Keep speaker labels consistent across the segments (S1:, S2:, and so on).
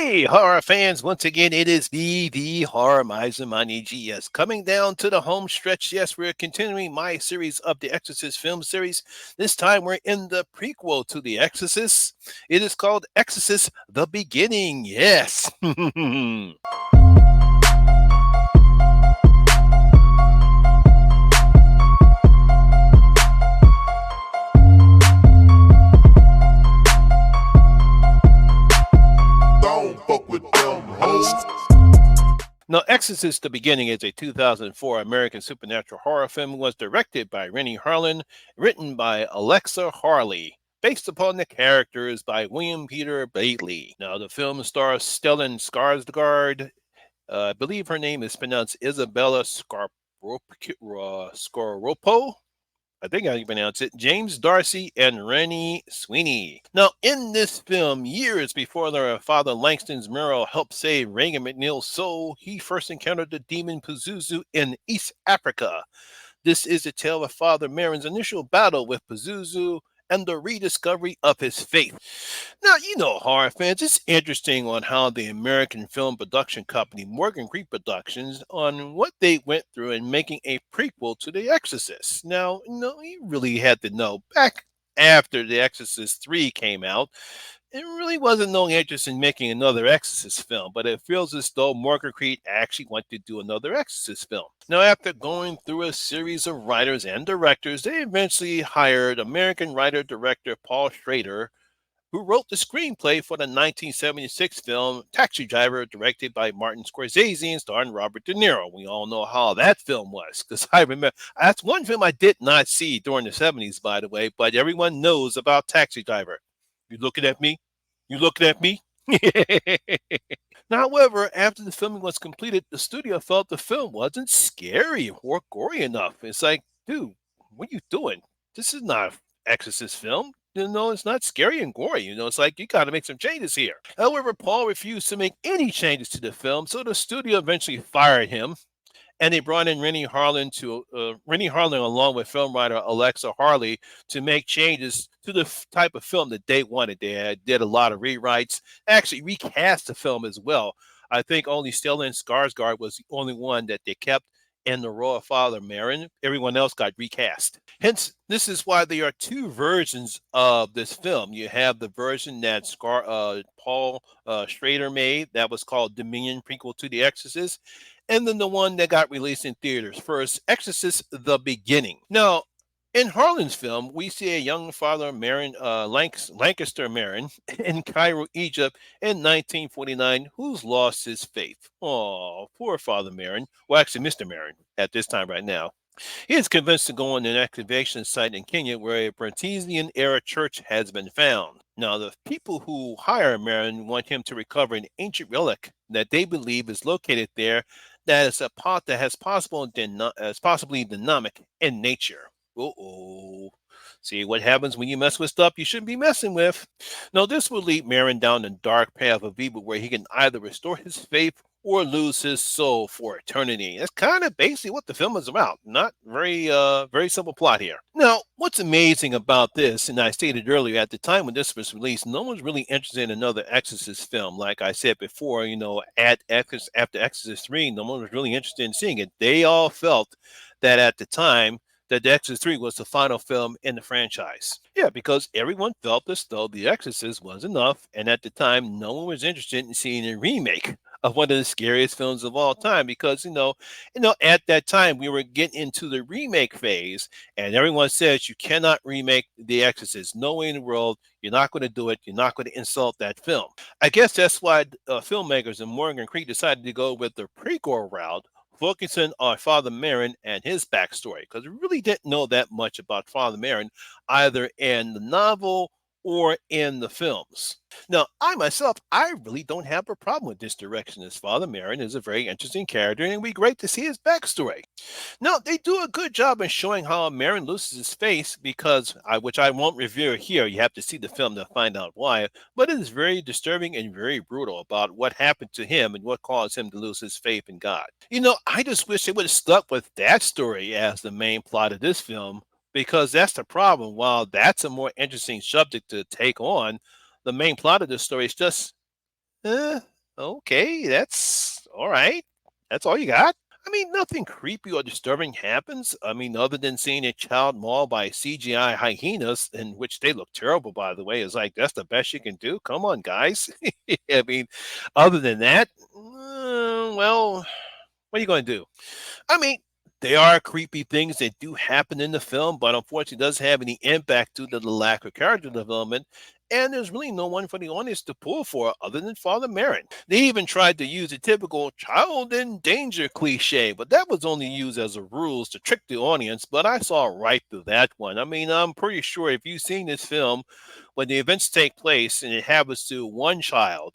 S1: Hey, horror fans! Once again, it is the Horror Miser Money GS coming down to the home stretch. Yes, we're continuing my series of the Exorcist film series. This time, we're in the prequel to the Exorcist. It is called Exorcist: The Beginning. Yes.
S2: Don't fuck with them hoes.
S1: Now, Exorcist: The Beginning is a 2004 American supernatural horror film. It was directed by Rennie Harlin, written by Alexa Harley, based upon the characters by William Peter Blatty. Now, the film stars Stellan Skarsgård. I believe her name is pronounced Isabella Scoropo. I think I can pronounce it, James Darcy and Rennie Sweeney. Now, in this film, years before their father Langston's mural helped save Reagan McNeil's soul, he first encountered the demon Pazuzu in East Africa. This is a tale of Father Marin's initial battle with Pazuzu and the rediscovery of his faith. Now, horror fans, it's interesting on how the American film production company Morgan Creek Productions on what they went through in making a prequel to The Exorcist. Now, you really had to know back after The Exorcist 3 came out, there really wasn't no interest in making another Exorcist film, but it feels as though Morgan Creek actually wanted to do another Exorcist film. Now, after going through a series of writers and directors, they eventually hired American writer-director Paul Schrader, who wrote the screenplay for the 1976 film Taxi Driver, directed by Martin Scorsese and starring Robert De Niro. We all know how that film was, because I remember that's one film I did not see during the 70s, by the way, but everyone knows about Taxi Driver. You looking at me? You looking at me? Now, however, after the filming was completed, the studio felt the film wasn't scary or gory enough. It's like, dude, what are you doing? This is not an Exorcist film. It's not scary and gory. It's like you got to make some changes here. However, Paul refused to make any changes to the film, so the studio eventually fired him, and they brought in Rennie Harlin along with film writer Alexa Harley to make changes to the type of film that they wanted. They did a lot of rewrites, actually recast the film as well. I think only Stellan Skarsgård was the only one that they kept in the role of Father Marin. Everyone else got recast. Hence, this is why there are two versions of this film. You have the version that Paul Schrader made that was called Dominion, prequel to The Exorcist, and then the one that got released in theaters first, Exorcist: The Beginning. Now, in Harlan's film, we see a young Father Marin, Lancaster Marin, in Cairo, Egypt, in 1949, who's lost his faith. Oh, poor Father Marin. Well, actually, Mr. Marin at this time right now. He is convinced to go on an excavation site in Kenya where a Bernstein era church has been found. Now, the people who hire Marin want him to recover an ancient relic that they believe is located there that is a pot that has possibly dynamic in nature. Uh-oh. See what happens when you mess with stuff you shouldn't be messing with. Now, this will lead Marin down the dark path of evil where he can either restore his faith or lose his soul for eternity. That's kind of basically what the film is about. Not very simple plot here. Now, what's amazing about this, and I stated earlier, at the time when this was released, no one's really interested in another Exorcist film. Like I said before, after Exorcist 3, no one was really interested in seeing it. They all felt that at the time that The Exorcist 3 was the final film in the franchise. Yeah, because everyone felt as though The Exorcist was enough, and at the time, no one was interested in seeing a remake of one of the scariest films of all time. Because at that time we were getting into the remake phase, and everyone says you cannot remake The Exorcist. No way in the world. You're not going to do it. You're not going to insult that film. I guess that's why filmmakers in Morgan Creek decided to go with the prequel route, focusing on Father Marin and his backstory, because we really didn't know that much about Father Marin, either in the novel or in the films. Now, I really don't have a problem with this direction, as Father Marin is a very interesting character, and it'd be great to see his backstory. Now, they do a good job in showing how Marin loses his faith because, which I won't review here, you have to see the film to find out why, but it is very disturbing and very brutal about what happened to him and what caused him to lose his faith in God. I just wish they would have stuck with that story as the main plot of this film, because that's the problem. While that's a more interesting subject to take on, the main plot of this story is just Uh, okay, that's all right. That's all you got? I mean, nothing creepy or disturbing happens. I mean, other than seeing a child mauled by CGI hyenas, in which they look terrible, by the way, is like that's the best you can do. Come on, guys. I mean, other than that, well, what are you going to do? I mean, there are creepy things that do happen in the film, but unfortunately, it doesn't have any impact due to the lack of character development. And there's really no one for the audience to pull for other than Father Merrin. They even tried to use a typical child in danger cliche, but that was only used as a ruse to trick the audience. But I saw right through that one. I mean, I'm pretty sure if you've seen this film, when the events take place and it happens to one child,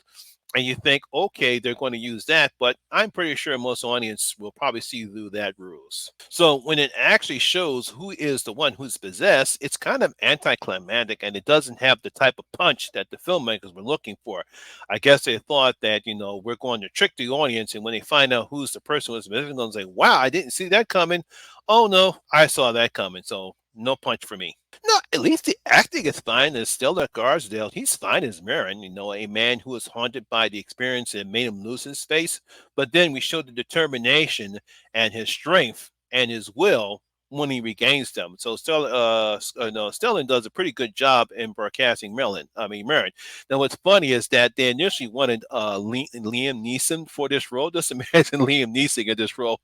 S1: and you think, okay, they're going to use that, but I'm pretty sure most audience will probably see through that ruse. So when it actually shows who is the one who's possessed, it's kind of anticlimactic and it doesn't have the type of punch that the filmmakers were looking for. I guess they thought that, we're going to trick the audience, and when they find out who's the person who's possessed, they'll say, wow, I didn't see that coming. Oh no, I saw that coming. So no punch for me. No, at least the acting is fine as Stellar Garsdale. He's fine as Marin, a man who was haunted by the experience that made him lose his face. But then we show the determination and his strength and his will when he regains them. So no, Stellan does a pretty good job in broadcasting Marin. Now, what's funny is that they initially wanted Liam Neeson for this role. Just imagine Liam Neeson in this role.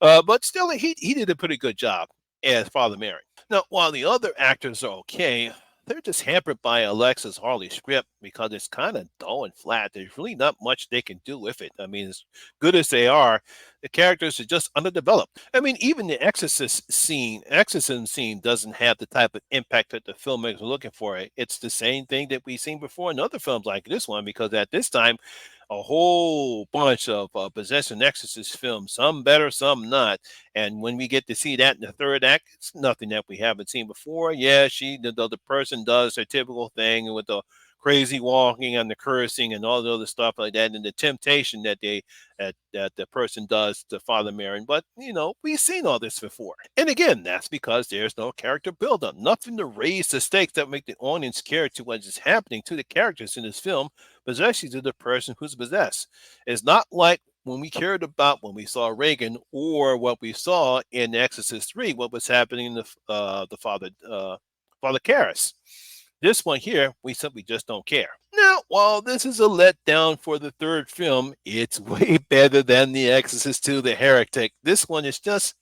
S1: But still, he did a pretty good job as Father Mary. Now, while the other actors are okay, they're just hampered by Alexis Harley's script because it's kind of dull and flat. There's really not much they can do with it. I mean, as good as they are, the characters are just underdeveloped. I mean, even the exorcism scene doesn't have the type of impact that the filmmakers are looking for. It's the same thing that we've seen before in other films like this one, because at this time, a whole bunch of possession exorcist films, some better, some not. And when we get to see that in the third act, it's nothing that we haven't seen before. Yeah, the person does their typical thing with the crazy walking and the cursing and all the other stuff like that, and the temptation that the person does to Father Marin. But we've seen all this before. And again, that's because there's no character buildup, nothing to raise the stakes that make the audience care to what is happening to the characters in this film, but especially to the person who's possessed. It's not like when we cared about when we saw Reagan, or what we saw in Exorcist 3, what was happening in the Father Karras. This one here, we simply just don't care. Now, while this is a letdown for the third film, it's way better than The Exorcist 2, The Heretic. This one is just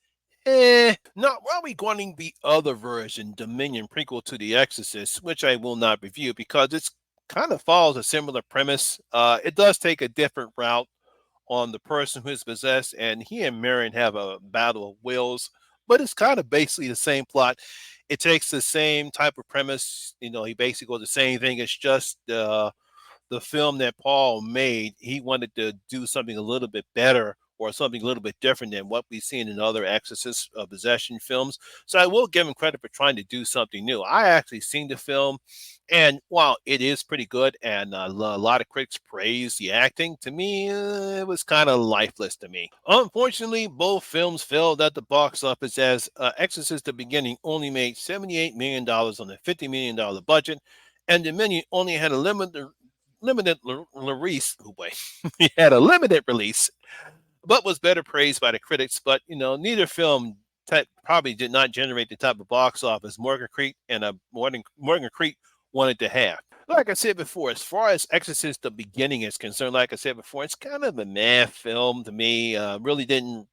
S1: Now, while we going the other version, Dominion prequel to The Exorcist, which I will not review because it's kind of follows a similar premise. It does take a different route on the person who is possessed, and he and Marion have a battle of wills, but it's kind of basically the same plot. It takes the same type of premise. He basically goes the same thing. It's just the film that Paul made, he wanted to do something a little bit better or something a little bit different than what we've seen in other Exorcist possession films. So I will give him credit for trying to do something new. I actually seen the film, and while it is pretty good, and a lot of critics praise the acting, to me, it was kind of lifeless to me. Unfortunately, both films failed at the box office as Exorcist: The Beginning only made $78 million on a $50 million budget, and Dominion only had a limited release. Oh boy, he had a limited release, but was better praised by the critics. But neither film probably did not generate the type of box office Morgan Creek wanted to have. Like I said before, as far as Exorcist: The Beginning is concerned, like I said before, it's kind of a meh film to me. Really didn't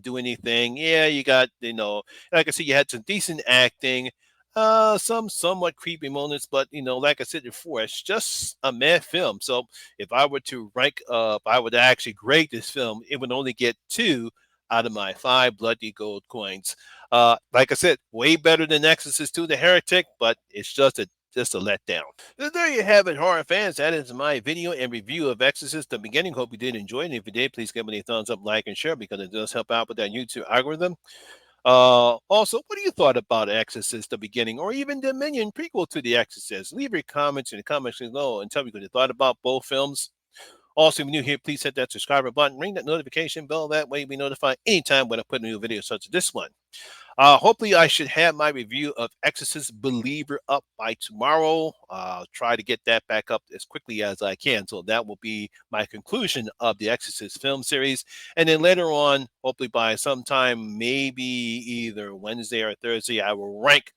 S1: do anything. Yeah, you got like I said, you had some decent acting, some somewhat creepy moments, but like I said before, it's just a meh film. So if I were to if I would actually grade this film, it would only get 2 out of my 5 bloody gold coins. Like I said, way better than Exorcist 2: The Heretic, but it's just a letdown. So there you have it, horror fans. That is my video and review of Exorcist: The Beginning. Hope you did enjoy it. And if you did, please give me a thumbs up, like, and share because it does help out with that YouTube algorithm. Also, what do you thought about Exorcist: The Beginning, or even Dominion prequel to The Exorcist? Leave your comments in the comments below and tell me what you thought about both films. Also, if you're new here, please hit that subscribe button, ring that notification bell. That way, you'll be notified anytime when I put a new video such as this one. Hopefully, I should have my review of Exorcist Believer up by tomorrow. Try to get that back up as quickly as I can. So that will be my conclusion of the Exorcist film series. And then later on, hopefully by sometime, maybe either Wednesday or Thursday, I will rank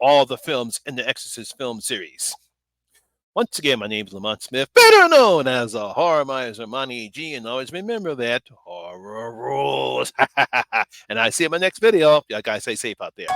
S1: all the films in the Exorcist film series. Once again, my name is Lamont Smith, better known as a horror miser, Monty G, and always remember that horror rules. And I see you in my next video. You guys stay safe out there.